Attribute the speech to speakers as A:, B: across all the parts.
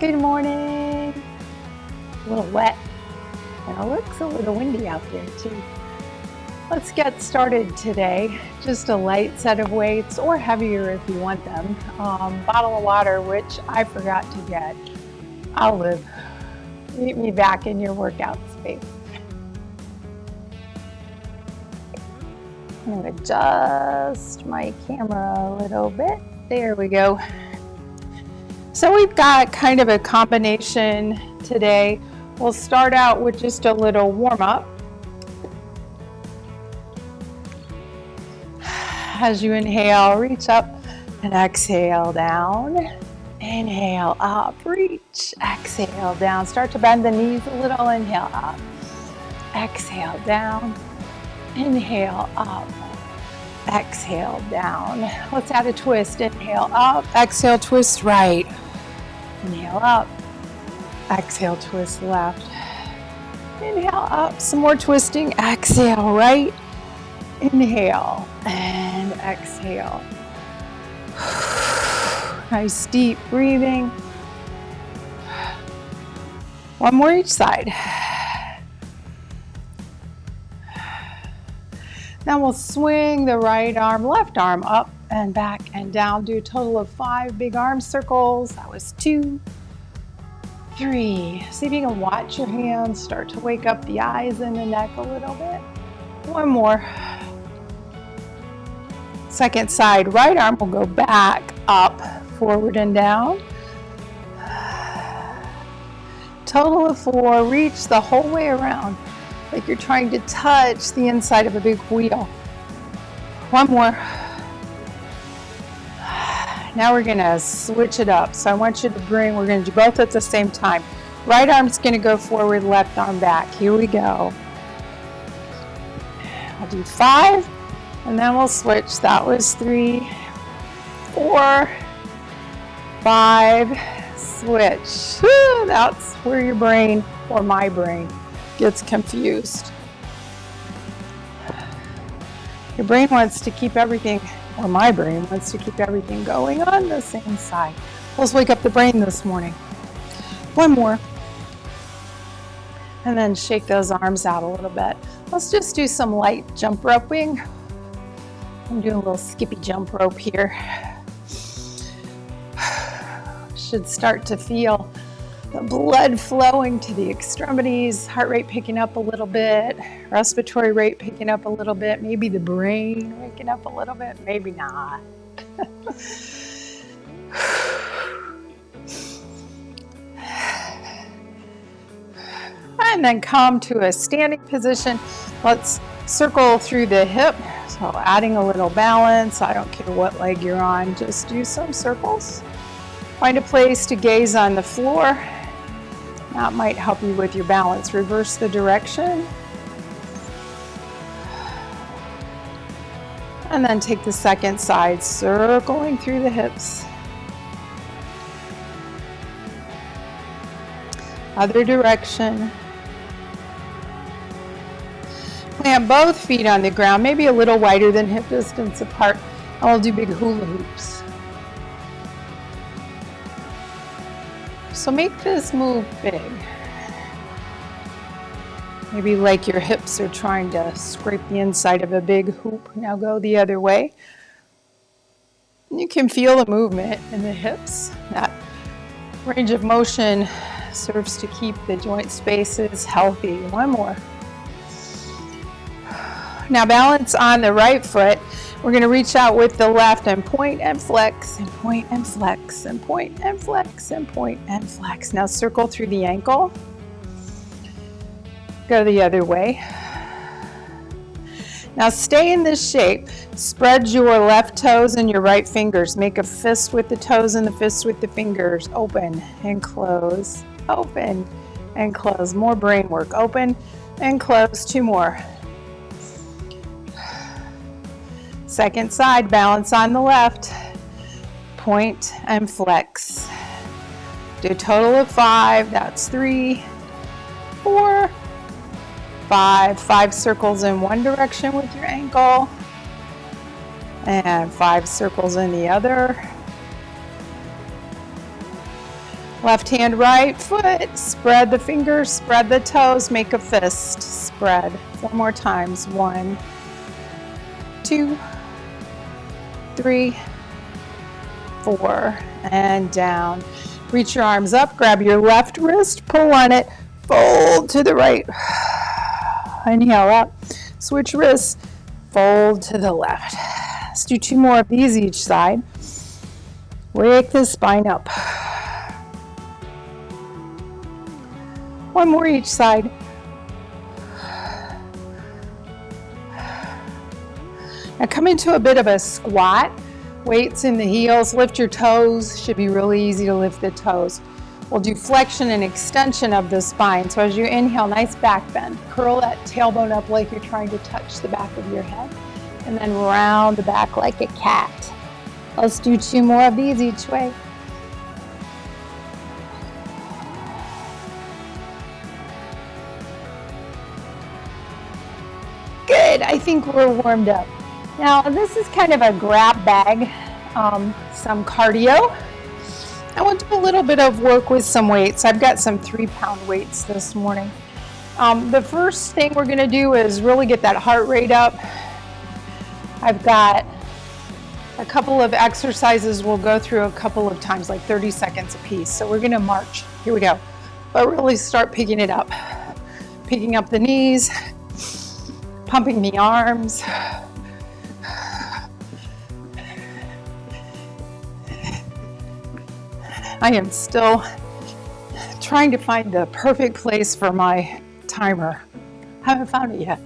A: Good morning. A little wet, and it looks a little windy out there too. Let's get started today. Just a light set of weights, or heavier if you want them. Bottle of water, which I forgot to get. I'll live. Meet me back in your workout space. I'm going to adjust my camera a little bit. There we go. So we've got kind of a combination today. We'll start out with just a little warm-up. As you inhale, reach up and exhale down. Inhale up, reach, exhale down. Start to bend the knees a little, inhale up. Exhale down, inhale up. Exhale down. Let's add a twist. Inhale up, exhale, twist right. Inhale up, exhale, twist left. Inhale up, some more twisting. Exhale right, inhale and exhale. Nice deep breathing. One more each side. Now we'll swing the right arm, left arm up and back and down. Do a total of 5 big arm circles. That was 2, 3. See if you can watch your hands start to wake up the eyes and the neck a little bit. One more. Second side, right arm will go back, up, forward and down. Total of 4. Reach the whole way around, like you're trying to touch the inside of a big wheel. One more. Now we're gonna switch it up. So I want you to we're gonna do both at the same time. Right arm's gonna go forward, left arm back. Here we go. I'll do 5, and then we'll switch. That was 3, 4, 5, switch. Whew, that's where your brain, or my brain, gets confused. Your brain wants to keep everything, or my brain wants to keep everything going on the same side. Let's wake up the brain this morning. One more. And then shake those arms out a little bit. Let's just do some light jump roping. I'm doing a little skippy jump rope here. Should start to feel the blood flowing to the extremities, heart rate picking up a little bit, respiratory rate picking up a little bit, maybe the brain waking up a little bit, maybe not. And then come to a standing position. Let's circle through the hip. So adding a little balance. I don't care what leg you're on, just do some circles. Find a place to gaze on the floor. That might help you with your balance. Reverse the direction. And then take the second side, circling through the hips. Other direction. Plant both feet on the ground, maybe a little wider than hip distance apart. And we'll do big hula hoops. So make this move big. Maybe like your hips are trying to scrape the inside of a big hoop. Now go the other way. You can feel the movement in the hips. That range of motion serves to keep the joint spaces healthy. One more. Now balance on the right foot. We're going to reach out with the left and point and flex and point and flex and point and flex and point and flex. Now circle through the ankle. Go the other way. Now stay in this shape. Spread your left toes and your right fingers. Make a fist with the toes and the fist with the fingers. Open and close. Open and close. More brain work. Open and close. 2 more. Second side, balance on the left. Point and flex. Do a total of 5. That's 3, 4, 5. 5 circles in one direction with your ankle. And 5 circles in the other. Left hand, right foot. Spread the fingers, spread the toes, make a fist. Spread. 4 more times. 1, 2, 3, 4, and down. Reach your arms up, grab your left wrist, pull on it, fold to the right. Inhale up, switch wrists, fold to the left. Let's do 2 more of these each side. Wake the spine up. 1 more each side. Now come into a bit of a squat. Weights in the heels, lift your toes. Should be really easy to lift the toes. We'll do flexion and extension of the spine. So as you inhale, nice back bend. Curl that tailbone up like you're trying to touch the back of your head. And then round the back like a cat. Let's do 2 more of these each way. Good, I think we're warmed up. Now this is kind of a grab bag, some cardio. I want to do a little bit of work with some weights. I've got some 3-pound weights this morning. The first thing we're gonna do is really get that heart rate up. I've got a couple of exercises we'll go through a couple of times, like 30 seconds a piece. So we're gonna march, here we go. But really start picking it up. Picking up the knees, pumping the arms. I am still trying to find the perfect place for my timer. Haven't found it yet.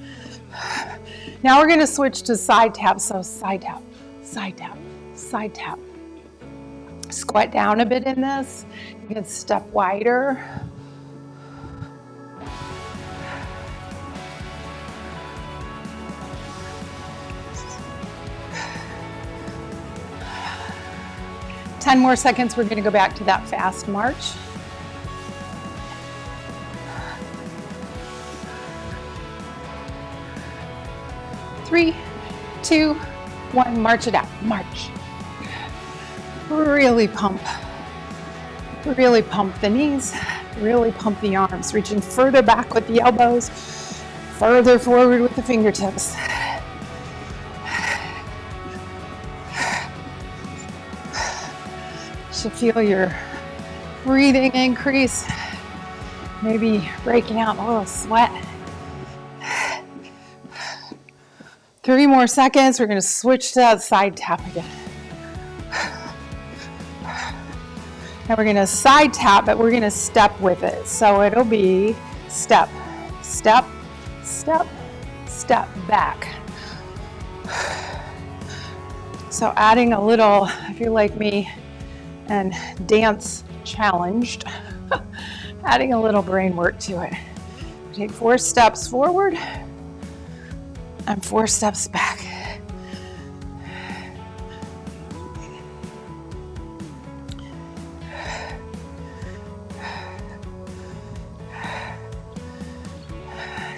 A: Now we're gonna switch to side tap. So side tap, side tap, side tap. Squat down a bit in this. You can step wider. Ten more seconds, we're gonna go back to that fast march. Three, 2, 1, march it out, march. Really pump the knees, really pump the arms, reaching further back with the elbows, further forward with the fingertips. Should feel your breathing increase, maybe breaking out a little sweat. 3 more seconds, we're gonna switch to that side tap again. Now we're gonna side tap, but we're gonna step with it. So it'll be step, step, step, step back. So adding a little, if you're like me, and dance challenged, adding a little brain work to it. Take 4 steps forward and 4 steps back.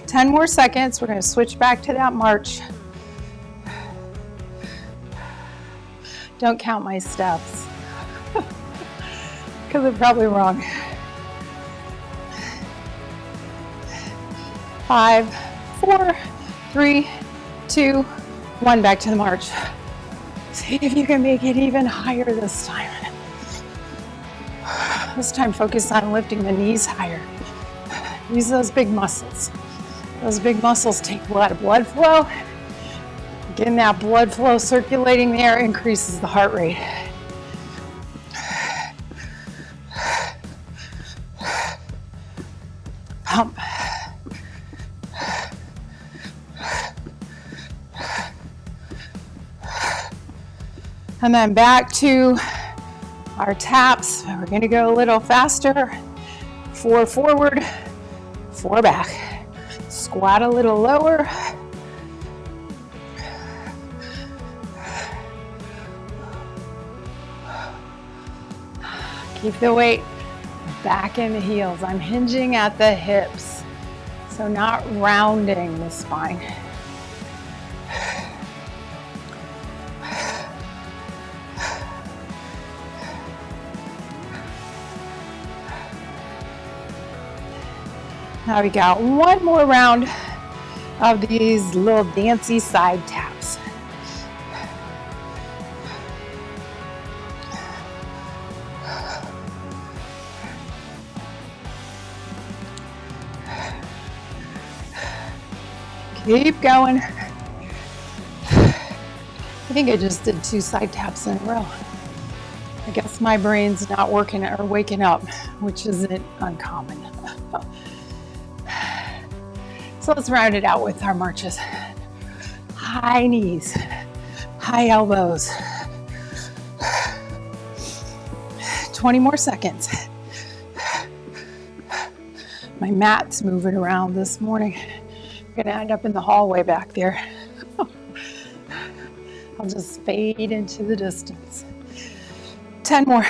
A: Ten more seconds, we're gonna switch back to that march. Don't count my steps, because they're probably wrong. 5, 4, 3, 2, 1, back to the march. See if you can make it even higher this time. This time focus on lifting the knees higher. Use those big muscles. Those big muscles take a lot of blood flow. Getting that blood flow circulating there increases the heart rate. Pump. And then back to our taps. We're going to go a little faster. 4 forward, 4 back. Squat a little lower. Keep the weight back in the heels. I'm hinging at the hips, so not rounding the spine. Now we got one more round of these little dancey side taps. Keep going. I think I just did 2 side taps in a row. I guess my brain's not working or waking up, which isn't uncommon. So let's round it out with our marches. High knees, high elbows. 20 more seconds. My mat's moving around this morning. I'm gonna end up in the hallway back there. I'll just fade into the distance. 10 more.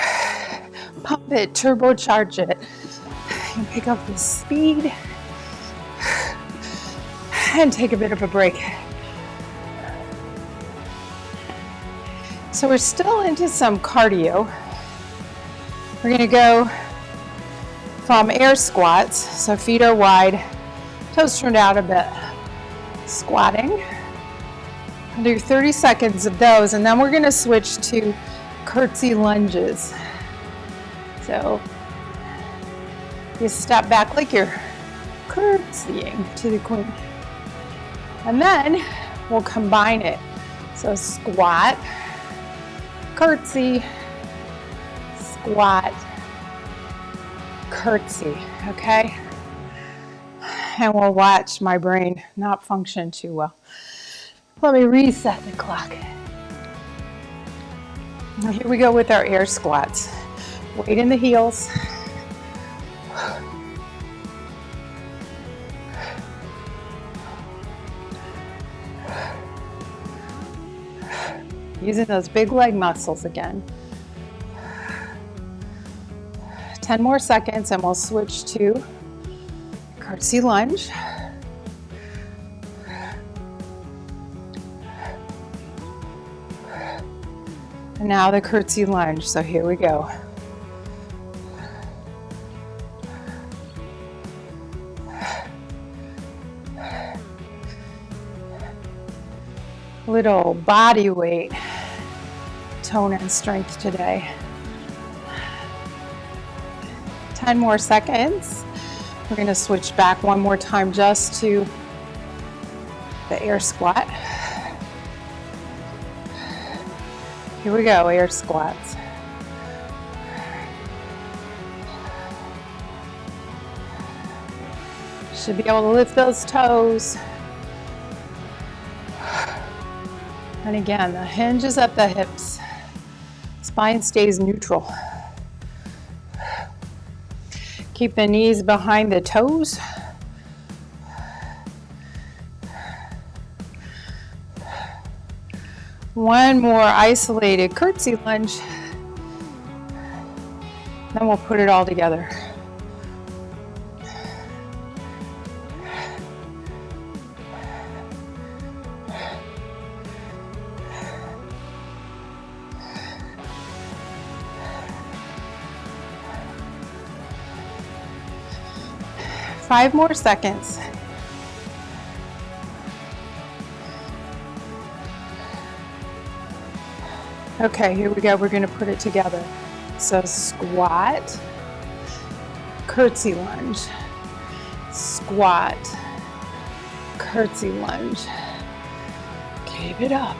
A: Pump it, turbocharge it. And pick up the speed. And take a bit of a break. So we're still into some cardio. We're gonna go from air squats. So feet are wide, toes turned out a bit. Squatting. I'll do 30 seconds of those, and then we're gonna switch to curtsy lunges. So you step back like you're curtsying to the queen. And then we'll combine it. So squat, curtsy, squat, curtsy, okay? And we'll watch my brain not function too well. Let me reset the clock. Now here we go with our air squats. Weight in the heels. Using those big leg muscles again. 10 more seconds and we'll switch to curtsy lunge. And now the curtsy lunge, so here we go. Little body weight, tone and strength today. 10 more seconds. We're gonna switch back one more time just to the air squat. Here we go, air squats. Should be able to lift those toes. And again, the hinge is at the hips. Spine stays neutral. Keep the knees behind the toes. One more isolated curtsy lunge. Then we'll put it all together. Five more seconds. Okay, here we go. We're going to put it together. So squat, curtsy lunge, squat, curtsy lunge. Keep it up.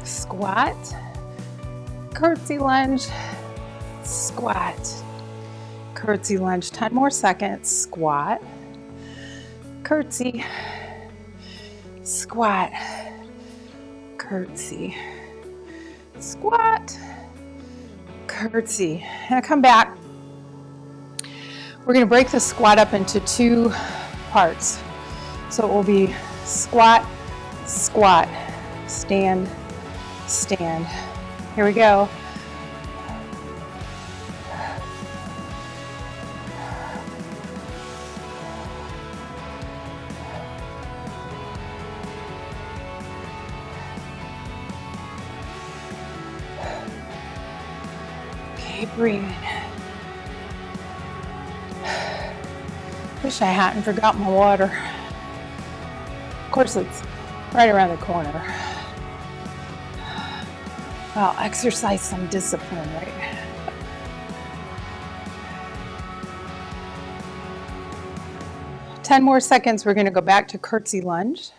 A: Squat, curtsy lunge, squat, curtsy lunge. 10 more seconds. Squat, curtsy, squat, curtsy, squat, curtsy. And come back. We're going to break the squat up into 2 parts. So it will be Squat, squat, stand, stand. Here we go. Okay, breathe. Wish I hadn't forgot my water. Of course, it's right around the corner. Well, exercise some discipline, right? Ten more seconds, we're gonna go back to Curtsy Lunge.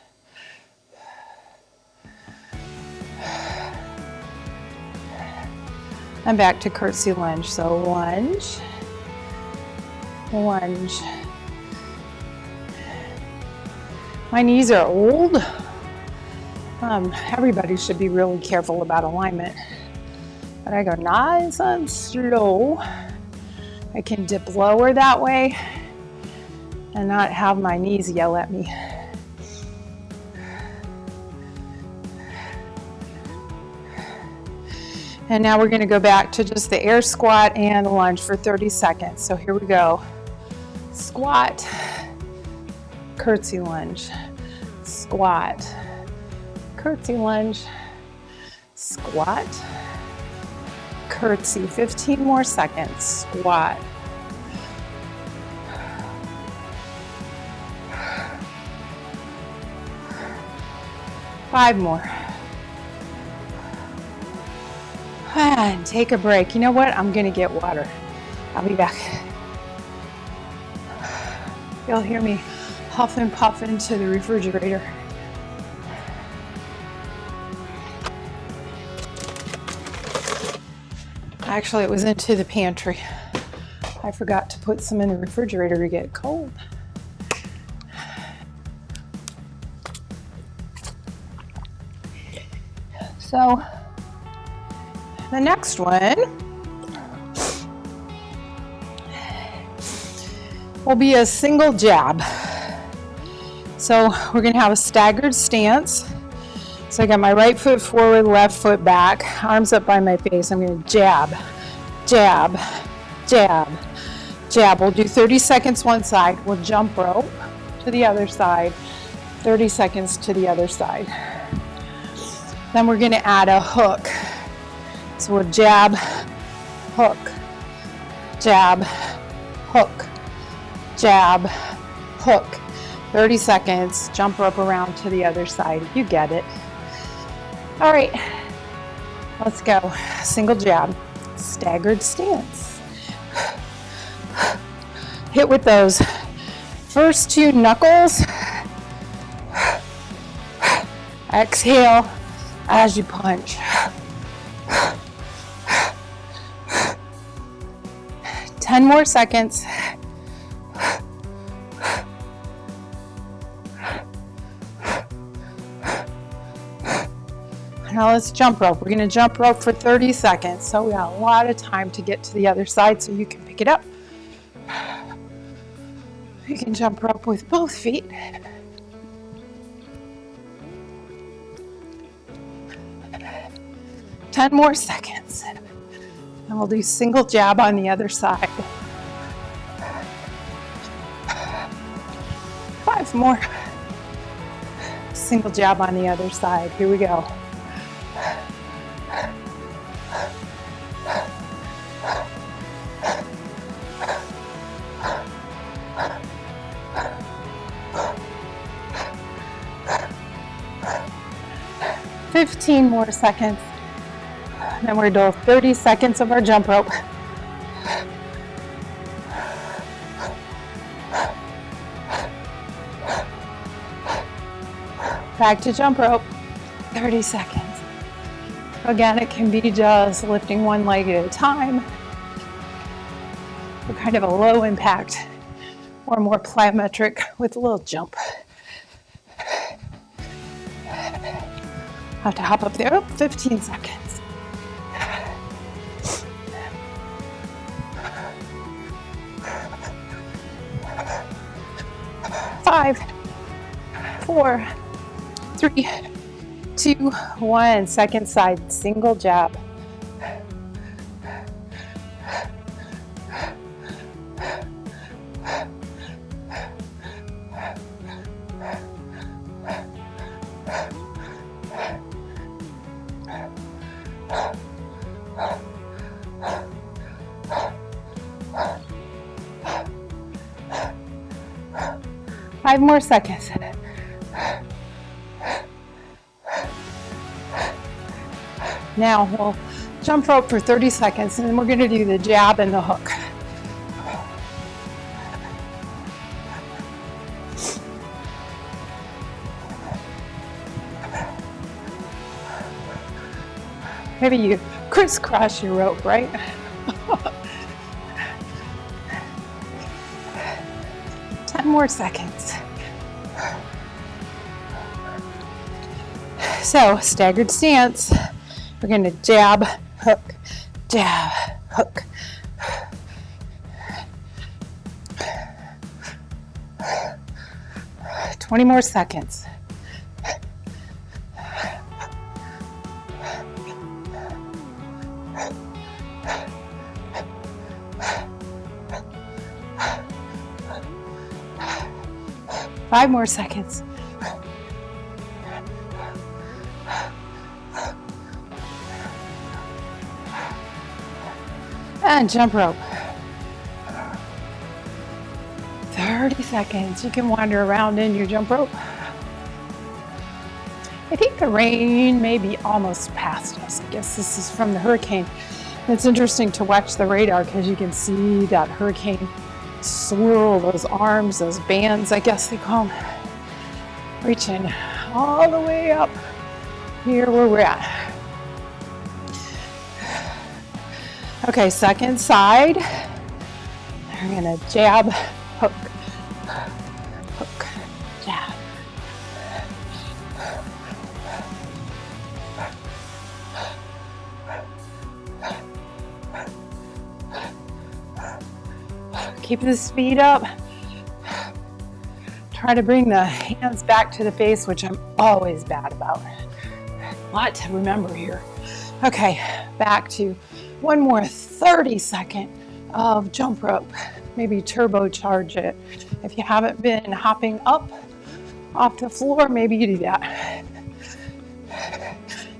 A: And back to Curtsy Lunge. So lunge, lunge. My knees are old. Everybody should be really careful about alignment. But I go nice and slow. I can dip lower that way and not have my knees yell at me. And now we're gonna go back to just the air squat and lunge for 30 seconds. So here we go. Squat, curtsy lunge, squat, curtsy lunge, squat, curtsy. 15 more seconds, squat. Five more. And take a break. You know what? I'm gonna get water. I'll be back. You'll hear me huff and puff into the refrigerator. Actually, it was into the pantry. I forgot to put some in the refrigerator to get cold. So, the next one will be a single jab. So we're gonna have a staggered stance. So I got my right foot forward, left foot back, arms up by my face. I'm gonna jab, jab, jab, jab. We'll do 30 seconds one side. We'll jump rope to the other side, 30 seconds to the other side. Then we're gonna add a hook. So we'll jab, hook, jab, hook, jab, hook. 30 seconds, jump rope around to the other side. You get it. All right, let's go. Single jab, staggered stance. Hit with those first two knuckles. Exhale as you punch. 10 more seconds. Now let's jump rope. We're gonna jump rope for 30 seconds. So we got a lot of time to get to the other side so you can pick it up. You can jump rope with both feet. Ten more seconds. And we'll do single jab on the other side. 5 more. Single jab on the other side. Here we go. Fifteen more seconds. And then we're doing 30 seconds of our jump rope. Back to jump rope, 30 seconds. Again, it can be just lifting one leg at a time, or kind of a low impact, or more plyometric with a little jump. Have to hop up there, 15 seconds. 5, 4, 3, 2, 1. Second side, single jab. Five more seconds. Now we'll jump rope for 30 seconds and then we're going to do the jab and the hook. Maybe you crisscross your rope, right? 10 more seconds. So, staggered stance. We're going to jab, hook, jab, hook. Twenty more seconds. Five more seconds. And jump rope. 30 seconds. You can wander around in your jump rope. I think the rain may be almost past us. I guess this is from the hurricane. It's interesting to watch the radar because you can see that hurricane swirl, those arms, those bands, I guess they call them, reaching all the way up here where we're at. Okay, second side. We're gonna jab, hook, hook, jab. Keep the speed up. Try to bring the hands back to the face, which I'm always bad about. A lot to remember here. Okay, back to one more 30-second of jump rope. Maybe turbocharge it. If you haven't been hopping up off the floor, maybe you do that.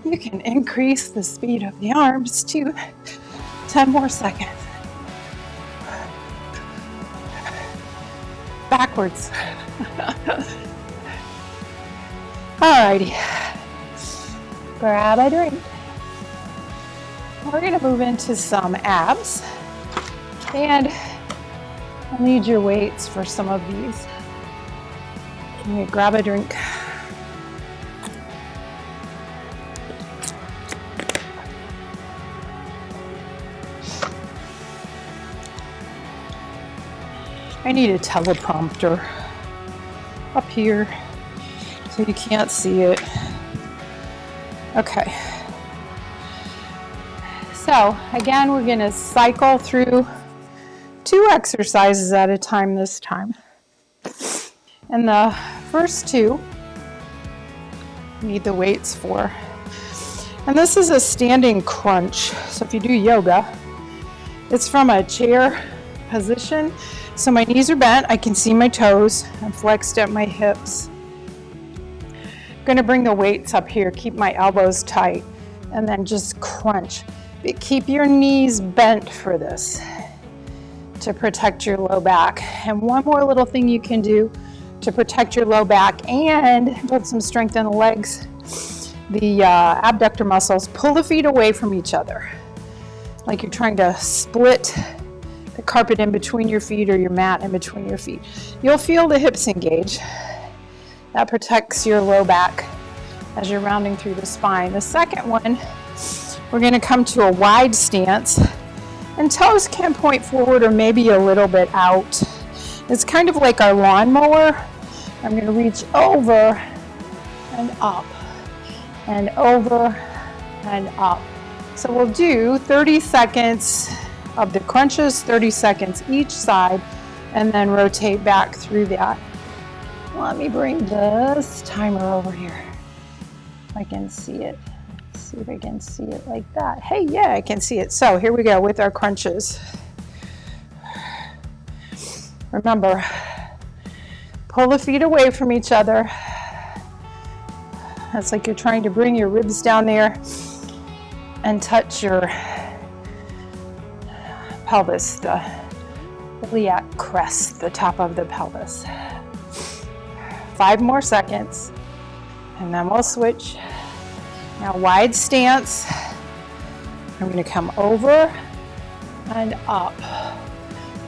A: You can increase the speed of the arms to 10 more seconds. Backwards. Alrighty. Grab a drink. We're going to move into some abs, and I'll need your weights for some of these. Can you grab a drink? I need a teleprompter up here so you can't see it. Okay. So again, we're going to cycle through 2 exercises at a time this time. And the first 2, you need the weights for. And this is a standing crunch. So if you do yoga, it's from a chair position. So my knees are bent, I can see my toes, I'm flexed at my hips. I'm going to bring the weights up here, keep my elbows tight, and then just crunch. But keep your knees bent for this to protect your low back. And one more little thing you can do to protect your low back and build some strength in the legs, the abductor muscles, pull the feet away from each other. Like you're trying to split the carpet in between your feet or your mat in between your feet. You'll feel the hips engage. That protects your low back as you're rounding through the spine. The second one, we're going to come to a wide stance, and toes can point forward or maybe a little bit out. It's kind of like our lawnmower. I'm going to reach over and up and over and up. So we'll do 30 seconds of the crunches, 30 seconds each side, and then rotate back through that. Let me bring this timer over here. I can see it. Let's see if I can see it like that. Hey, yeah, I can see it. So here we go with our crunches. Remember, pull the feet away from each other. It's like you're trying to bring your ribs down there and touch your pelvis, the iliac crest, the top of the pelvis. 5 more seconds, and then we'll switch. Now wide stance. I'm going to come over and up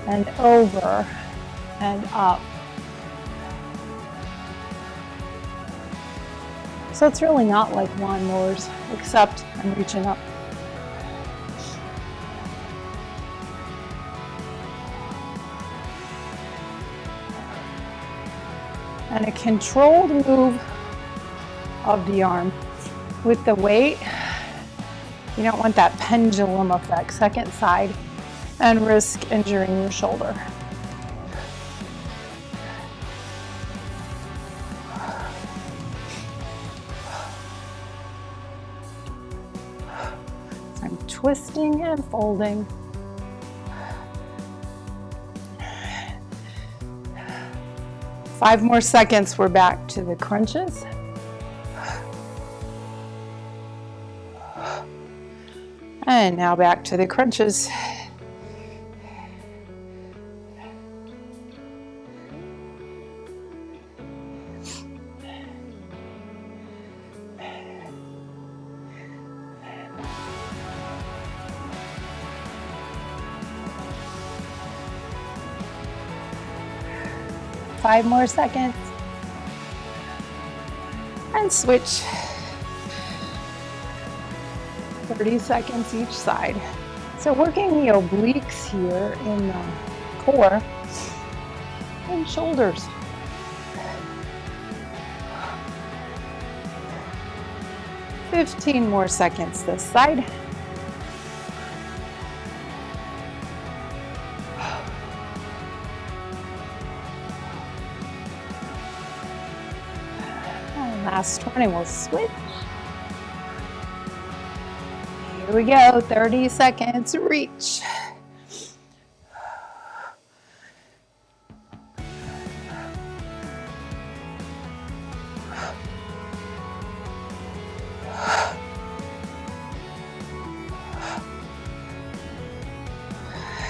A: and over and up. So it's really not like lawnmowers, except I'm reaching up. And a controlled move of the arm with the weight. You don't want that pendulum effect, second side, and risk injuring your shoulder. So I'm twisting and folding. Five more seconds, we're back to the crunches. And now back to the crunches. Five more seconds. And switch. 30 seconds each side. So working the obliques here in the core and shoulders. "15 more seconds this side. And last 20, we'll switch. Here we go, 30 seconds, reach.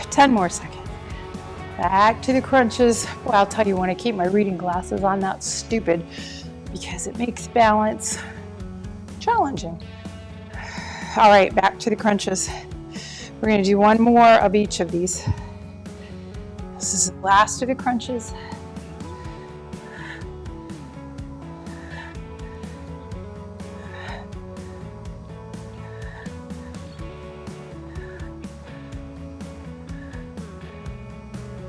A: Ten more seconds. Back to the crunches. Well, I'll tell you, when I keep my reading glasses on, that's stupid because it makes balance challenging. All right, back to the crunches. We're going to do one more of each of these. This is the last of the crunches.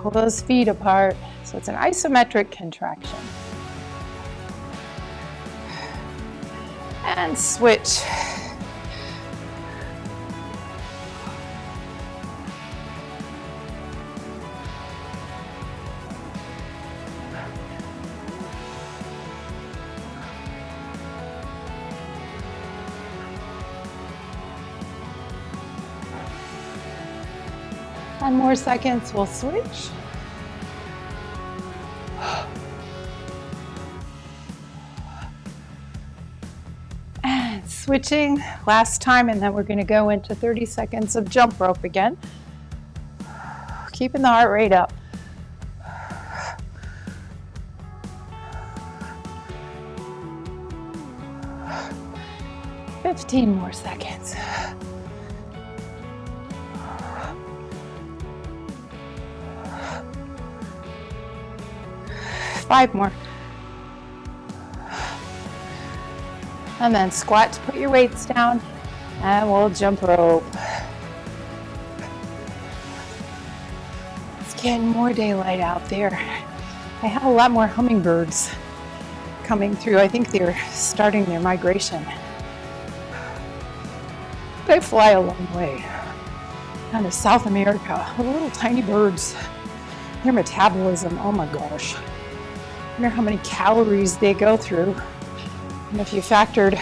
A: Pull those feet apart. So it's an isometric contraction. And switch. Ten more seconds, we'll switch. And switching last time, and then we're going to go into 30 seconds of jump rope again. Keeping the heart rate up. "15 more seconds. Five more. And then squat to put your weights down, and we'll jump rope. It's getting more daylight out there. I have a lot more hummingbirds coming through. I think they're starting their migration. They fly a long way down to South America. The little tiny birds. Their metabolism, oh my gosh. wonder how many calories they go through. And if you factored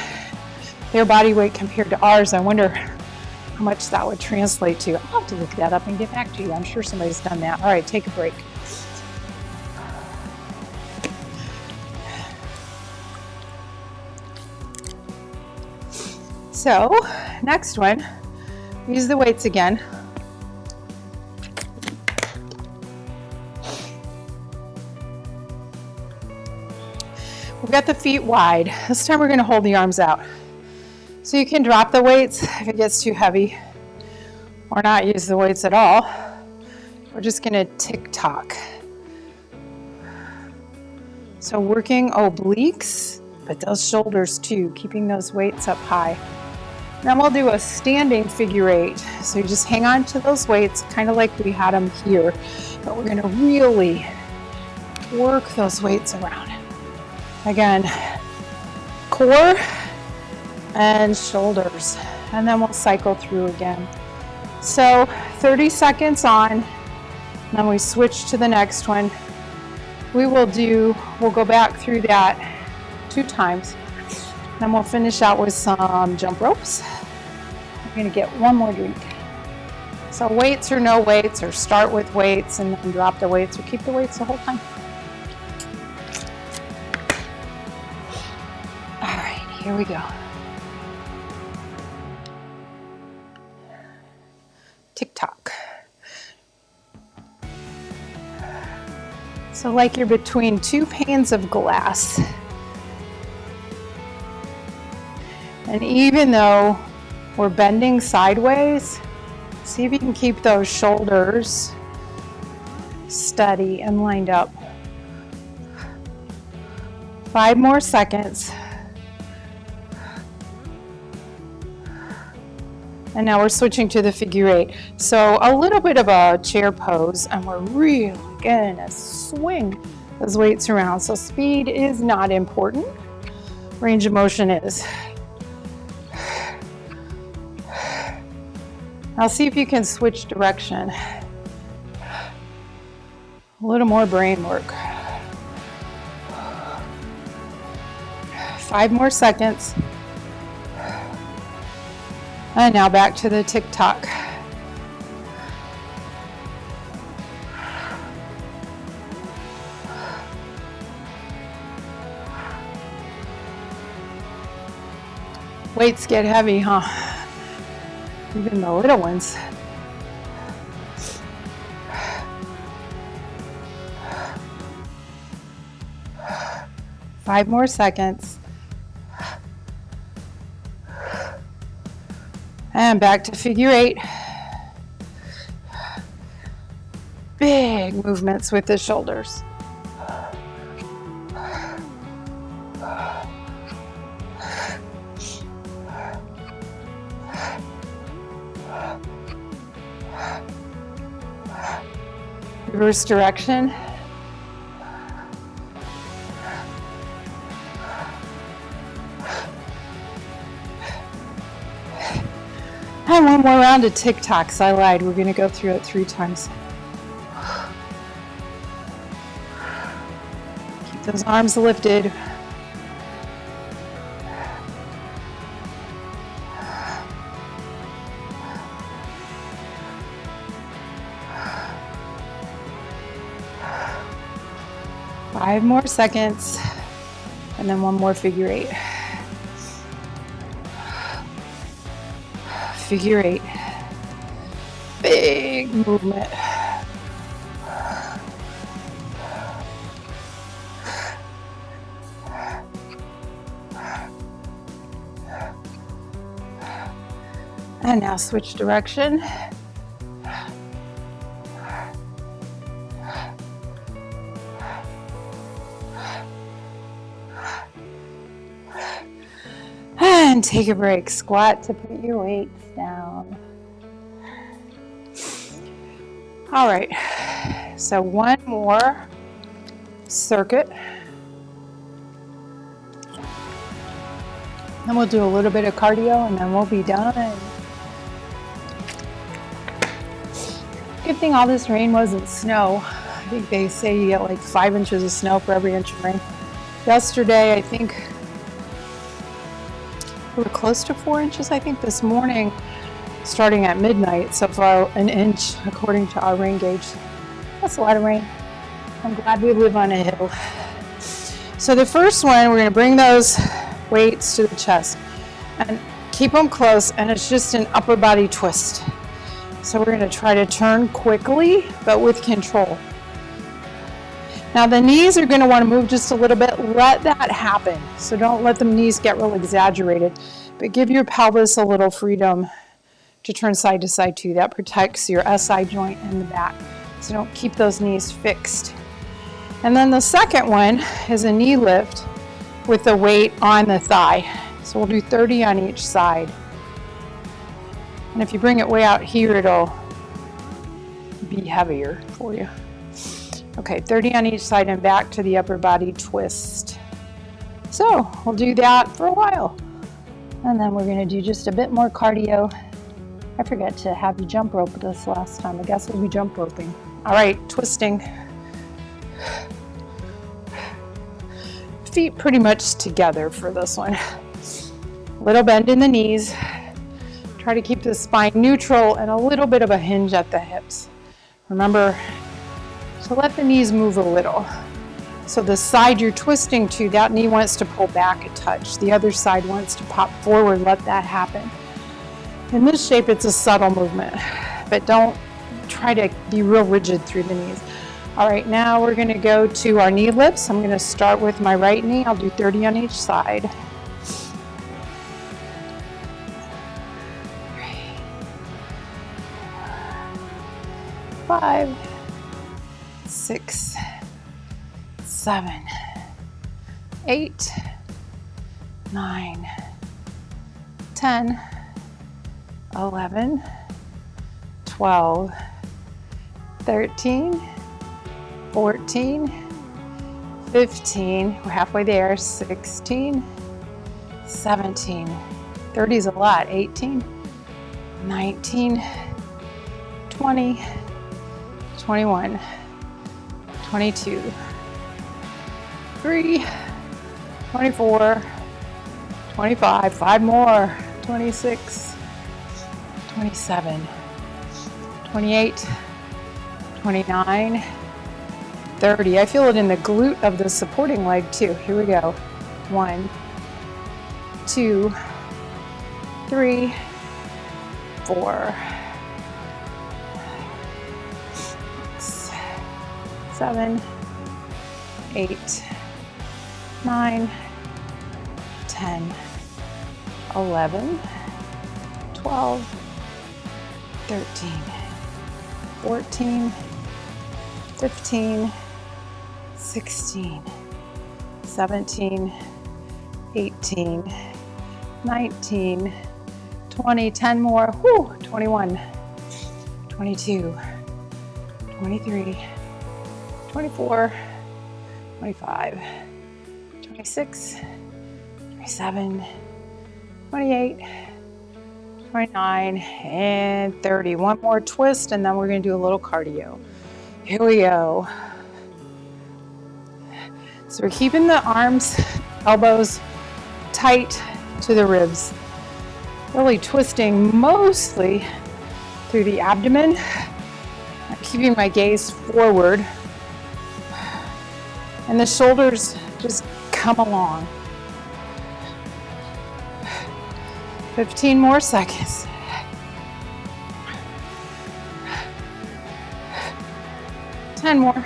A: their body weight compared to ours, I wonder how much that would translate to. I'll have to look that up and get back to you. I'm sure somebody's done that. All right, take a break. So, next one, use the weights again. We've got the feet wide. This time we're going to hold the arms out. So you can drop the weights if it gets too heavy, or not use the weights at all. We're just going to tick-tock. So working obliques, but those shoulders too, keeping those weights up high. Then we'll do a standing figure eight. So you just hang on to those weights, kind of like we had them here, but we're going to really work those weights around. Again, core and shoulders, and then we'll cycle through again. So 30 seconds on, then we switch to the next one. We'll go back through that 2 times. Then we'll finish out with some jump ropes. We're gonna get one more drink. So weights or no weights, or start with weights and then drop the weights, or keep the weights the whole time. All right, here we go. Tick-tock. So like you're between 2 panes of glass. And even though we're bending sideways, see if you can keep those shoulders steady and lined up. 5 more seconds. And now we're switching to the figure eight. So a little bit of a chair pose, and we're really gonna swing those weights around. So speed is not important. Range of motion is. Now see if you can switch direction. A little more brain work. 5 more seconds. And now back to the tick-tock. Weights get heavy, huh? Even the little ones. Five more seconds. And back to figure eight. Big movements with the shoulders. Reverse direction. And one more round of tick-tocks. I lied. We're going to go through it 3 times. Keep those arms lifted. Five more seconds, and then one more figure eight. Figure eight. Big movement. And now switch direction. And take a break. Squat to put your weights down. All right, so one more circuit. Then we'll do a little bit of cardio and then we'll be done. Good thing all this rain wasn't snow. I think they say you get like 5 inches of snow for every inch of rain. Yesterday, I think we were close to 4 inches, I think, this morning, starting at midnight. So far, an inch, according to our rain gauge. That's a lot of rain. I'm glad we live on a hill. So the first one, we're going to bring those weights to the chest and keep them close, and it's just an upper body twist. So we're going to try to turn quickly, but with control. Now the knees are going to want to move just a little bit. Let that happen. So don't let the knees get real exaggerated, but give your pelvis a little freedom to turn side to side too. That protects your SI joint in the back. So don't keep those knees fixed. And then the second one is a knee lift with the weight on the thigh. So we'll do 30 on each side. And if you bring it way out here, it'll be heavier for you. Okay, 30 on each side and back to the upper body twist. So we'll do that for a while. And then we're gonna do just a bit more cardio. I forgot to have you jump rope this last time. I guess we'll be jump roping. All right, twisting. Feet pretty much together for this one. Little bend in the knees. Try to keep the spine neutral and a little bit of a hinge at the hips. Remember to let the knees move a little. So the side you're twisting to, that knee wants to pull back a touch. The other side wants to pop forward, let that happen. In this shape, it's a subtle movement, but don't try to be real rigid through the knees. All right, now we're gonna go to our knee lifts. I'm gonna start with my right knee. I'll do 30 on each side. 5, 6, 7, 8, 9, 10, 11, 12, 13, 14, 15, we're halfway there, 16, 17, 30 is a lot, 18, 19, 20, 21, 22, 3, 24, 25, 5 more, 26, 27, 28, 29, 30. I feel it in the glute of the supporting leg too. Here we go. 1, 2, 3, 4, 7, 8, 9, 10, 11, 12, 13, 14, 15, 16, 17, 18, 19, 20, 10 more, 21, 22, 23, 24, 25, 26, 27, 28, 29, and 30. One more twist, and then we're going to do a little cardio. Here we go. So we're keeping the arms, elbows tight to the ribs. Really twisting mostly through the abdomen. I'm keeping my gaze forward. And the shoulders just come along. 15 more seconds. 10 more.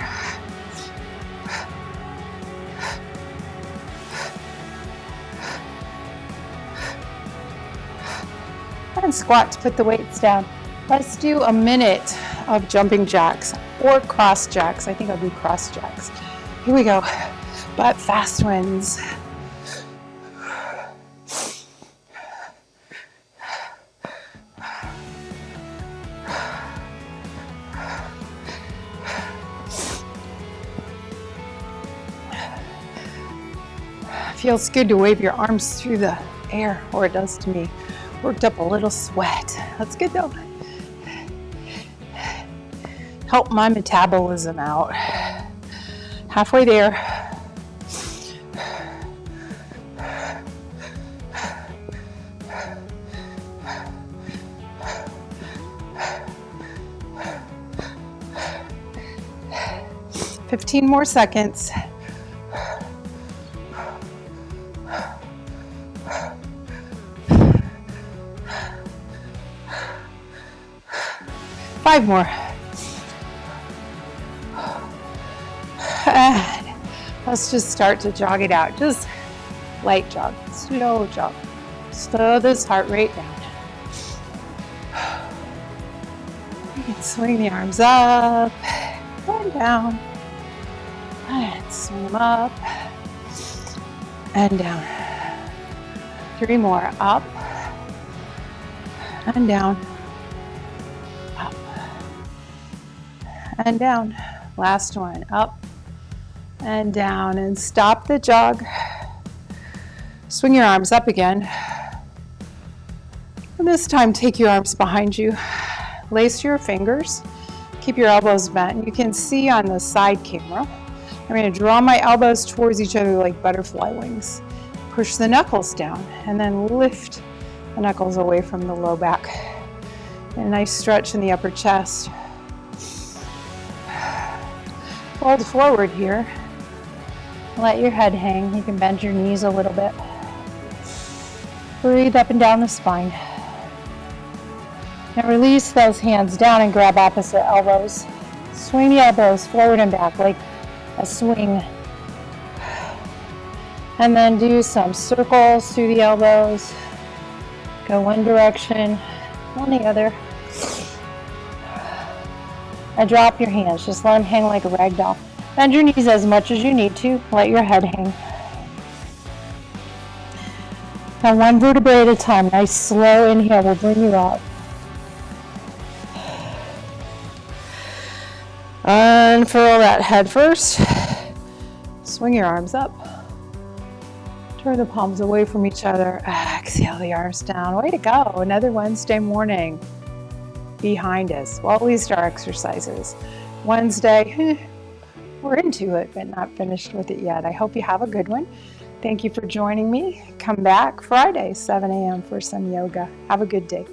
A: And squat to put the weights down. Let's do a minute of jumping jacks or cross jacks. I think I'll do cross jacks. Here we go, but fast ones. Feels good to wave your arms through the air, or it does to me. Worked up a little sweat. That's good though. help my metabolism out. Halfway there. 15 more seconds. Five more. And let's just start to jog it out. Just light jog, slow jog. Slow this heart rate down. You can swing the arms up and down. And swing them up and down. 3 more. Up and down. Up and down. Last one. Up and down. And stop the jog. Swing your arms up again. And this time, take your arms behind you. Lace your fingers. Keep your elbows bent. You can see on the side camera. I'm going to draw my elbows towards each other like butterfly wings. Push the knuckles down and then lift the knuckles away from the low back. And a nice stretch in the upper chest. Fold forward here. Let your head hang. You can bend your knees a little bit. Breathe up and down the spine. And release those hands down and grab opposite elbows. Swing the elbows forward and back like a swing. And then do some circles through the elbows. Go one direction, on the other. And drop your hands. Just let them hang like a rag doll. Bend your knees as much as you need to. Let your head hang. Now one vertebrae at a time. Nice slow inhale will bring you up. Unfurl that head first. Swing your arms up. Turn the palms away from each other. Exhale the arms down. Way to go. Another Wednesday morning behind us. Well, at least our exercises. Wednesday, we're into it, but not finished with it yet. I hope you have a good one. Thank you for joining me. Come back Friday, 7 a.m. for some yoga. Have a good day.